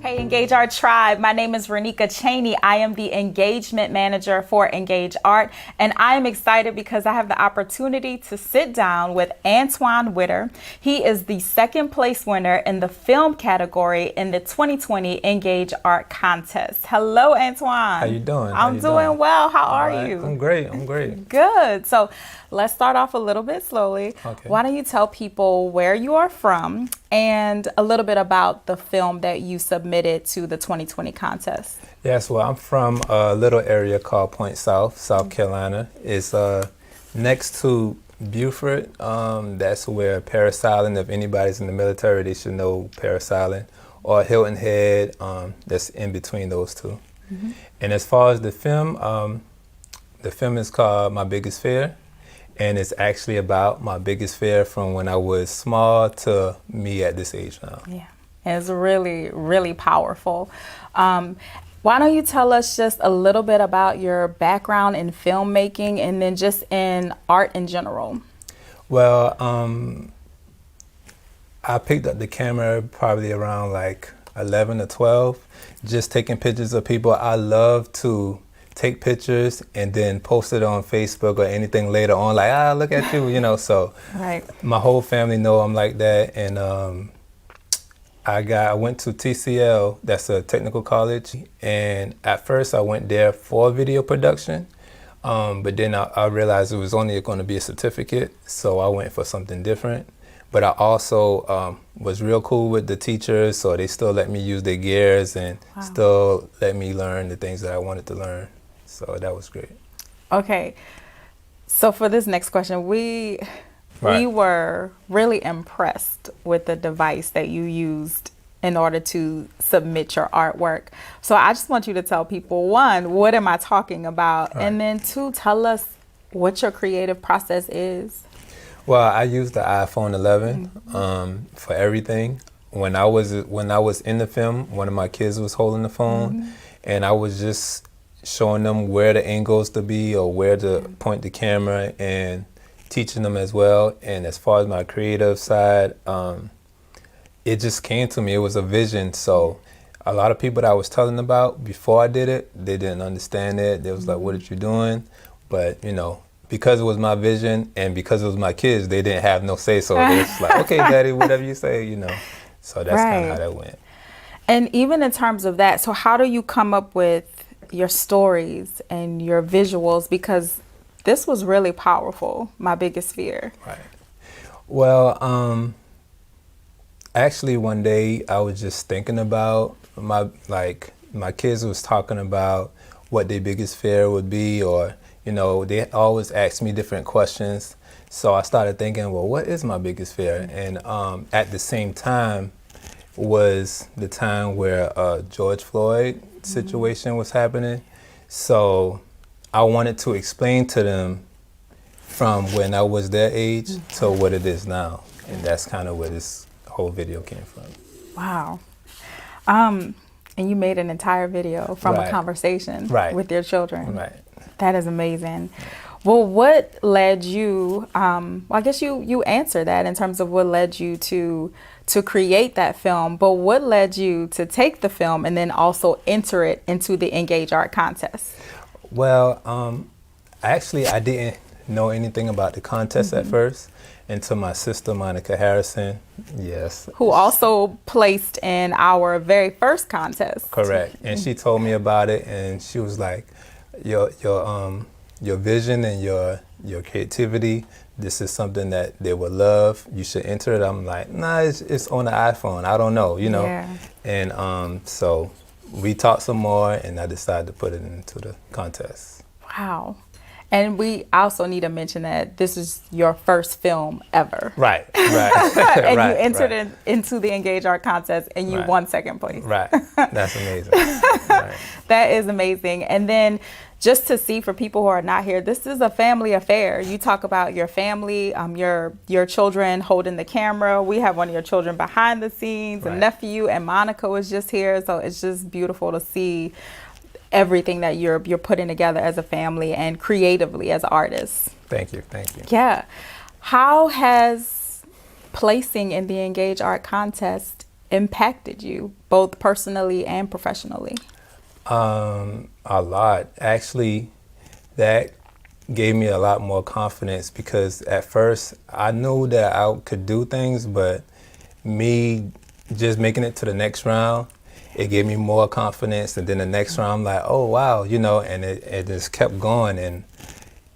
Hey, Engage Art Tribe. My name is Ranika Chaney. I am the engagement manager for Engage Art, and I am excited because I have the opportunity to sit down with Antwan Witter. He is the second place winner in the film category in the 2020 Engage Art contest. Hello, Antwan. How you doing? I'm doing well. How are you? I'm great. Good. So let's start off a little bit slowly. Okay. Why don't you tell people where you are from and a little bit about the film that you submitted to the 2020 contest? Yes, well, I'm from a little area called Point South, South Carolina. It's next to Beaufort. That's where parasailing, if anybody's in the military, they should know parasailing. Or Hilton Head, that's in between those two. Mm-hmm. And as far as the film is called My Biggest Fear. And it's actually about my biggest fear from when I was small to me at this age now. Yeah, it's really, really powerful. Why don't you tell us just a little bit about your background in filmmaking and then just in art in general? Well, I picked up the camera probably around like 11 or 12, just taking pictures of people. I love to take pictures and then post it on Facebook or anything later on, like, look at you, so right. My whole family know I'm like that. And I went to TCL, that's a technical college, and at first I went there for video production, but then I realized it was only going to be a certificate, so I went for something different. But I also was real cool with the teachers, so they still let me use their gears and still let me learn the things that I wanted to learn. So that was great. Okay, so for this next question, we were really impressed with the device that you used in order to submit your artwork. So I just want you to tell people, one, what am I talking about? Right. And then two, tell us what your creative process is. Well, I used the iPhone 11 for everything. When I was in the film, one of my kids was holding the phone, and I was just showing them where the angles to be or where to point the camera and teaching them as well. And as far as my creative side, it just came to me. It was a vision. So a lot of people that I was telling about before I did it, they didn't understand it. They was like, what are you doing? But, because it was my vision and because it was my kids, they didn't have no say. So they was like, okay, Daddy, whatever you say, So that's kind of how that went. And even in terms of that, so how do you come up with your stories and your visuals? Because this was really powerful, My Biggest Fear. Right. Well, actually one day I was just thinking about my kids was talking about what their biggest fear would be, or, they always ask me different questions. So I started thinking, well, what is my biggest fear? And at the same time was the time where George Floyd situation was happening. So I wanted to explain to them from when I was their age to what it is now. And that's kind of where this whole video came from. Wow. And you made an entire video from a conversation with your children. Right. That is amazing. Well, what led you, I guess you answered that in terms of what led you to create that film, but what led you to take the film and then also enter it into the Engage Art contest? Well, actually, I didn't know anything about the contest at first until my sister, Monica Harrison, who also placed in our very first contest. Correct. And she told me about it, and she was like, your vision and your creativity, this is something that they would love. You should enter it. I'm like, nah, it's on the iPhone. I don't know, Yeah. And so we talked some more, and I decided to put it into the contest. Wow. And we also need to mention that this is your first film ever. Right. And you entered it into the Engage Art contest, and you won second place. Right. That's amazing. Right. That is amazing. And then just to see for people who are not here, this is a family affair. You talk about your family, your children holding the camera. We have one of your children behind the scenes, a nephew, and Monica was just here. So it's just beautiful to see everything that you're putting together as a family and creatively as artists. Thank you. Yeah. How has placing in the Engage Art contest impacted you, both personally and professionally? A lot. Actually, that gave me a lot more confidence because at first I knew that I could do things, but me just making it to the next round, it gave me more confidence. And then the next round, I'm like, oh, wow, and it just kept going. And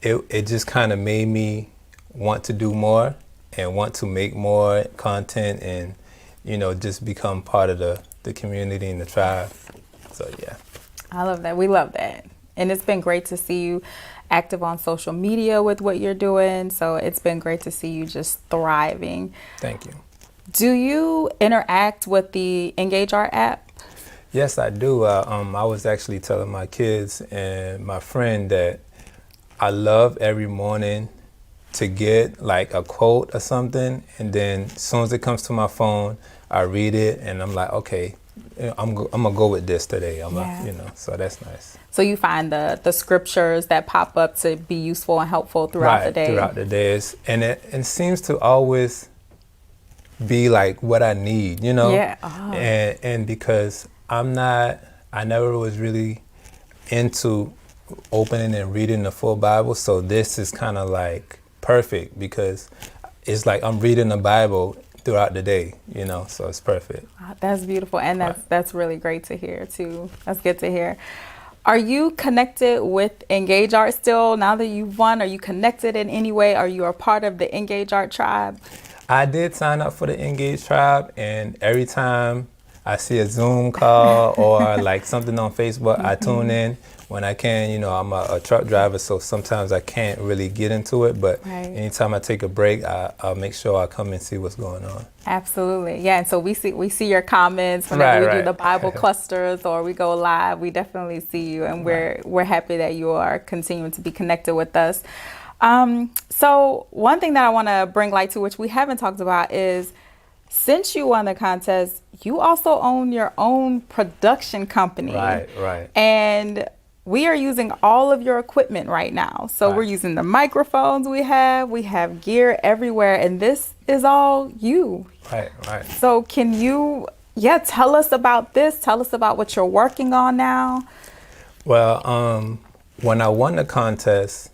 it just kind of made me want to do more and want to make more content and, just become part of the community and the tribe. So, yeah. I love that. We love that. And it's been great to see you active on social media with what you're doing. So it's been great to see you just thriving. Thank you. Do you interact with the Engage Art app? Yes, I do. I was actually telling my kids and my friend that I love every morning to get like a quote or something, and then as soon as it comes to my phone, I read it and I'm like, okay, I'm gonna go with this today. So that's nice. So you find the scriptures that pop up to be useful and helpful throughout the day. Throughout the days, and it seems to always be like what I need, Yeah. And because I never was really into opening and reading the full Bible, so this is kind of like perfect because it's like I'm reading the Bible throughout the day, so it's perfect. That's beautiful, and that's really great to hear too. That's good to hear. Are you connected with Engage Art still now that you've won? Are you connected in any way? Are you a part of the Engage Art tribe? I did sign up for the Engage tribe, and every time I see a Zoom call or like something on Facebook, I tune in when I can. I'm a truck driver, so sometimes I can't really get into it, but anytime I take a break, I'll make sure I come and see what's going on. Absolutely. Yeah, and so we see your comments whenever we do the Bible clusters or we go live. We definitely see you, and we're happy that you are continuing to be connected with us. So one thing that I want to bring light to, which we haven't talked about, is since you won the contest, you also own your own production company. Right. And we are using all of your equipment right now. So we're using the microphones we have gear everywhere, and this is all you. Right. So can you, tell us about this? Tell us about what you're working on now. Well, when I won the contest,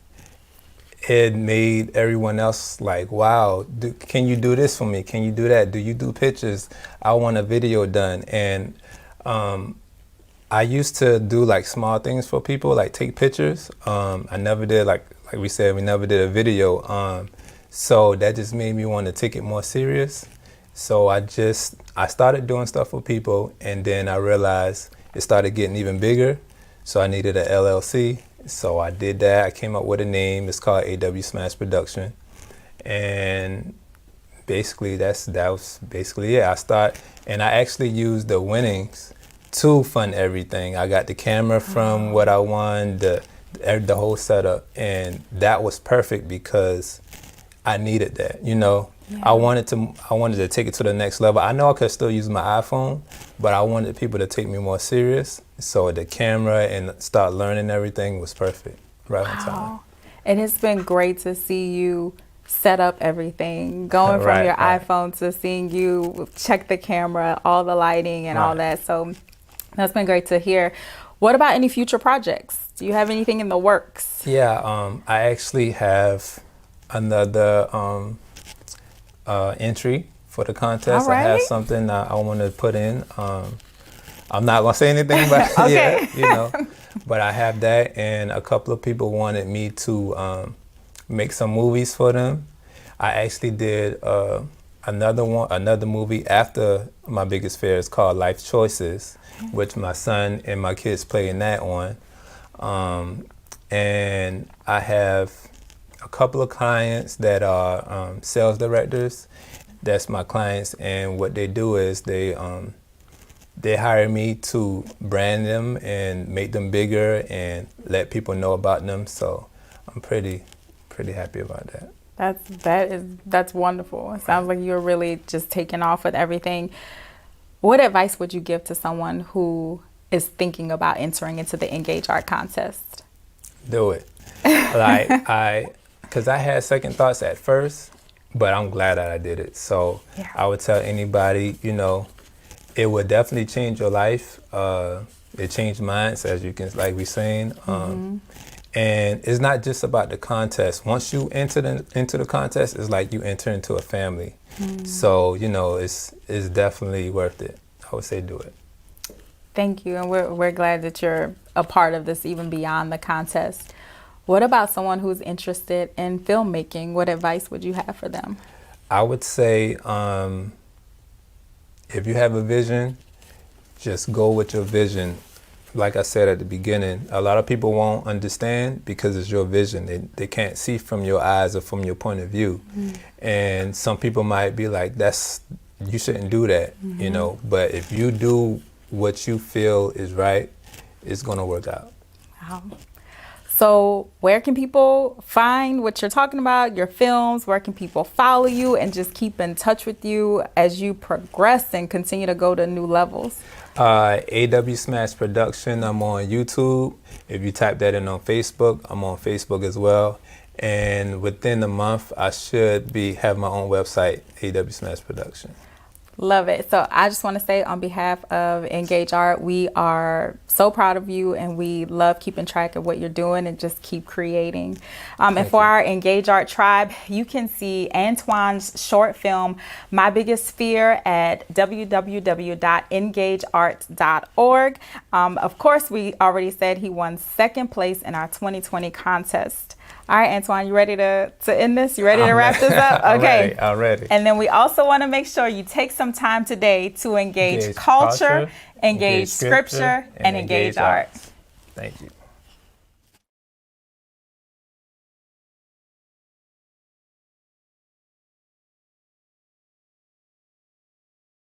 it made everyone else like, wow, can you do this for me? Can you do that? Do you do pictures? I want a video done. And I used to do like small things for people, like take pictures. I never did, like we said, we never did a video. So that just made me want to take it more serious. So I started doing stuff for people, and then I realized it started getting even bigger. So I needed an LLC. So I did that. I came up with a name. It's called AW Smash Production. And basically that was basically it. I actually used the winnings to fund everything. I got the camera from what I won, the whole setup, and that was perfect because I needed that. Yeah. I wanted to take it to the next level. I know I could still use my iPhone, but I wanted people to take me more serious. So the camera and start learning everything was perfect, right on time. And it's been great to see you set up everything, going from your iPhone to seeing you check the camera, all the lighting and all that. So that's been great to hear. What about any future projects? Do you have anything in the works? Yeah, I actually have another entry for the contest. I have something I want to put in. I'm not gonna say anything, but but I have that, and a couple of people wanted me to make some movies for them. I actually did another movie after My Biggest Fear. It's called Life Choices, which my son and my kids play in that one. And I have a couple of clients that are sales directors. That's my clients, and what they do is they hire me to brand them and make them bigger and let people know about them. So I'm pretty happy about that. That's wonderful. It sounds like you're really just taking off with everything. What advice would you give to someone who is thinking about entering into the Engage Art contest? Do it. Because I had second thoughts at first, but I'm glad that I did it. So I would tell anybody, It would definitely change your life. It changed mine, as you can, like we saying. And it's not just about the contest. Once you enter into the contest, it's like you enter into a family. So, you know, it's definitely worth it. I would say do it. Thank you. And we're glad that you're a part of this, even beyond the contest. What about someone who's interested in filmmaking? What advice would you have for them? I would say if you have a vision, just go with your vision. Like I said at the beginning, a lot of people won't understand because it's your vision. They can't see from your eyes or from your point of view. And some people might be like, you shouldn't do that, you know. But if you do what you feel is right, it's going to work out. Wow. So where can people find what you're talking about, your films? Where can people follow you and just keep in touch with you as you progress and continue to go to new levels? AW Smash Production. I'm on YouTube. If you type that in on Facebook, I'm on Facebook as well. And within a month, I should have my own website, AW Smash Production. Love it. So I just want to say on behalf of Engage Art, we are so proud of you and we love keeping track of what you're doing and just keep creating. And for our Engage Art tribe, you can see Antwan's short film, My Biggest Fear, at www.engageart.org. Of course, we already said he won second place in our 2020 contest. All right, Antwan, you ready to end this? You ready to wrap this up? Okay. I'm ready. And then we also want to make sure you take some time today to engage culture, engage scripture, and engage art. Thank you.